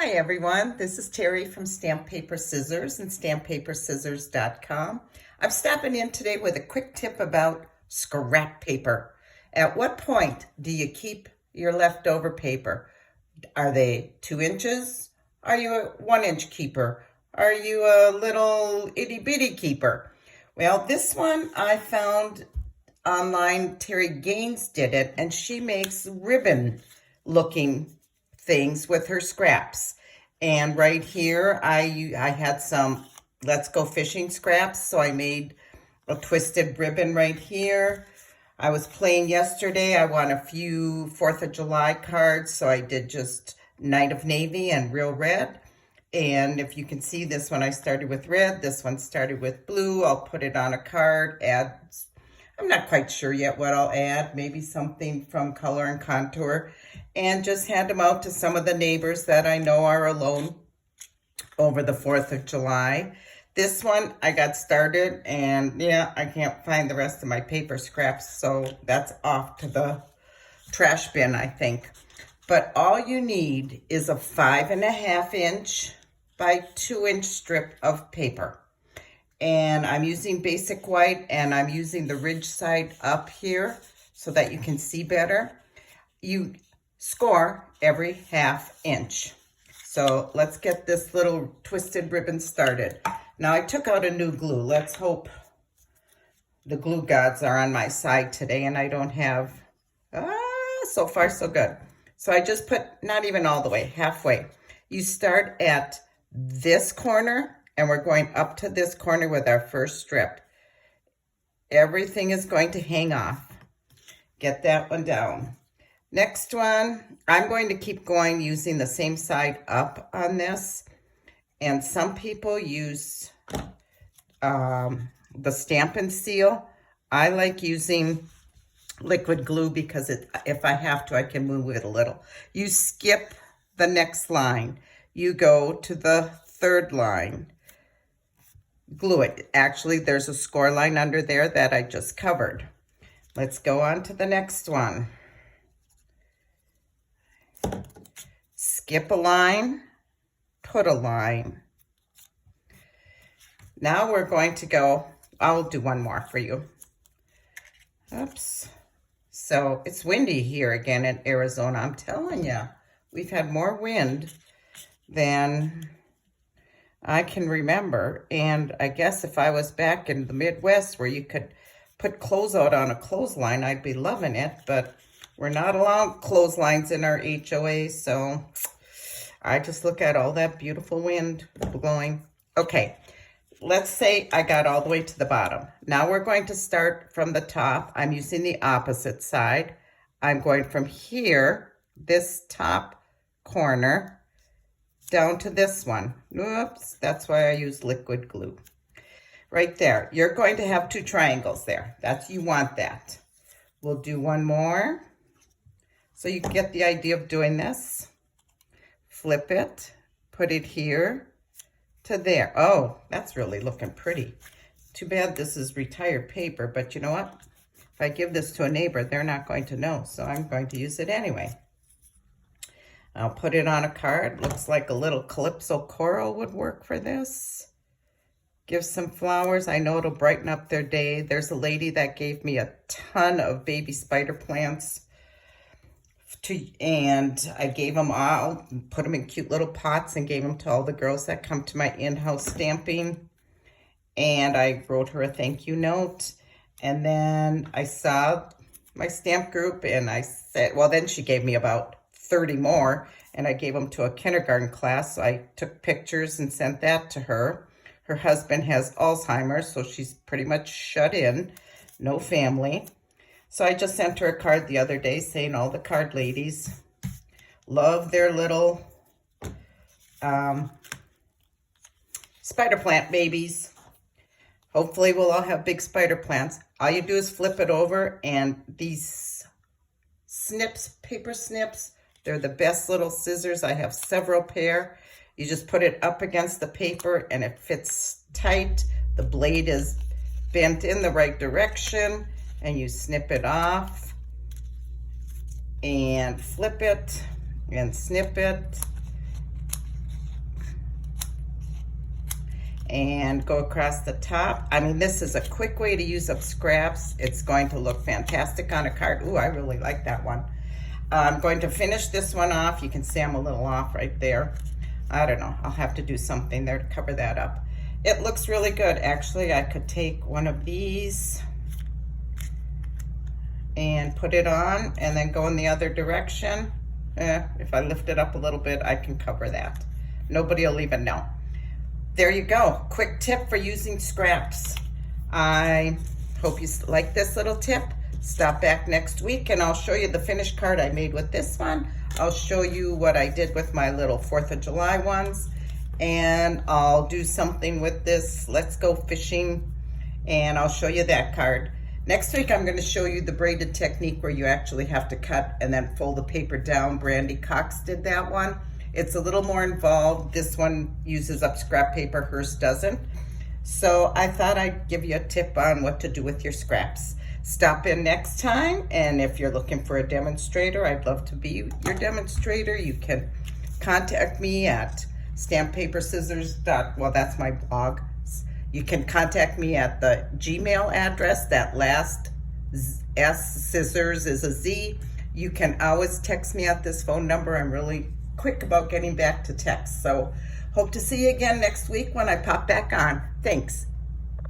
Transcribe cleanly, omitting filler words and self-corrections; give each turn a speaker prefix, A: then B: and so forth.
A: Hi everyone, this is Terry from Stamp Paper Scissors and stamppaperscissors.com. I'm stopping in today with a quick tip about scrap paper. At what point do you keep your leftover paper? Are they 2 inches? Are you a 1-inch keeper? Are you a little itty bitty keeper? Well, this one I found online. Terry Gaines did it, and she makes ribbon looking things with her scraps. And right here I had some Let's Go Fishing scraps, so I made a twisted ribbon right here. I was playing yesterday. I won a few 4th of July cards, so I did just Night of Navy and Real Red. And if you can see, this one I started with red, this one started with blue. I'll put it on a card, I'm not quite sure yet what I'll add, maybe something from Color and Contour, and just hand them out to some of the neighbors that I know are alone over the 4th of July. This one I got started, and yeah, I can't find the rest of my paper scraps, so that's off to the trash bin, I think. But all you need is a 5.5 inch by 2 inch strip of paper. And I'm using basic white, and I'm using the ridge side up here so that you can see better. You score every 1/2 inch. So let's get this little twisted ribbon started. Now I took out a new glue. Let's hope the glue gods are on my side today and I don't have, so far so good. So I just put, not even all the way, halfway. You start at this corner, and we're going up to this corner with our first strip. Everything is going to hang off. Get that one down. Next one, I'm going to keep going using the same side up on this. And some people use the Stampin' Seal. I like using liquid glue because if I have to, I can move it a little. You skip the next line. You go to the 3rd line. Glue it. Actually, there's a score line under there that I just covered. Let's go on to the next one. Skip a line, put a line. Now we're going to go, I'll do one more for you. Oops. So it's windy here again in Arizona. I'm telling you, we've had more wind than I can remember. And I guess if I was back in the Midwest where you could put clothes out on a clothesline, I'd be loving it. But we're not allowed clotheslines in our HOA, so I just look at all that beautiful wind blowing. Okay, let's say I got all the way to the bottom. Now we're going to start from the top. I'm using the opposite side. I'm going from here, this top corner, down to this one. Oops, that's why I use liquid glue. Right there. You're going to have 2 triangles there. You want that. We'll do one more. So you get the idea of doing this. Flip it, put it here to there. Oh, that's really looking pretty. Too bad this is retired paper, but you know what? If I give this to a neighbor, they're not going to know, so I'm going to use it anyway. I'll put it on a card. Looks like a little calypso coral would work for this. Give some flowers. I know it'll brighten up their day. There's a lady that gave me a ton of baby spider plants. And I gave them all, put them in cute little pots and gave them to all the girls that come to my in-house stamping. And I wrote her a thank you note. And then I saw my stamp group and I said, well, then she gave me about 30 more, and I gave them to a kindergarten class. So I took pictures and sent that to her. Her husband has Alzheimer's, so she's pretty much shut in, no family. So I just sent her a card the other day saying all the card ladies love their little spider plant babies. Hopefully we'll all have big spider plants. All you do is flip it over, and these snips, paper snips, they're the best little scissors. I have several pair. You just put it up against the paper and it fits tight. The blade is bent in the right direction, and you snip it off and flip it and snip it and go across the top. I mean, this is a quick way to use up scraps. It's going to look fantastic on a card. Ooh, I really like that one. I'm going to finish this one off. You can see I'm a little off right there. I don't know, I'll have to do something there to cover that up. It looks really good. Actually, I could take one of these and put it on and then go in the other direction. If I lift it up a little bit, I can cover that. Nobody will even know. There you go. Quick tip for using scraps. I hope you like this little tip. Stop back next week and I'll show you the finished card I made with this one. I'll show you what I did with my little 4th of July ones. And I'll do something with this Let's Go Fishing. And I'll show you that card. Next week, I'm going to show you the braided technique where you actually have to cut and then fold the paper down. Brandy Cox did that one. It's a little more involved. This one uses up scrap paper, hers doesn't. So I thought I'd give you a tip on what to do with your scraps. Stop in next time, and if you're looking for a demonstrator, I'd love to be your demonstrator. You can contact me at stamppaperscissors. Well, that's my blog. You can contact me at the Gmail address. That last S, scissors, is a Z. You can always text me at this phone number. I'm really quick about getting back to text. So hope to see you again next week when I pop back on. Thanks.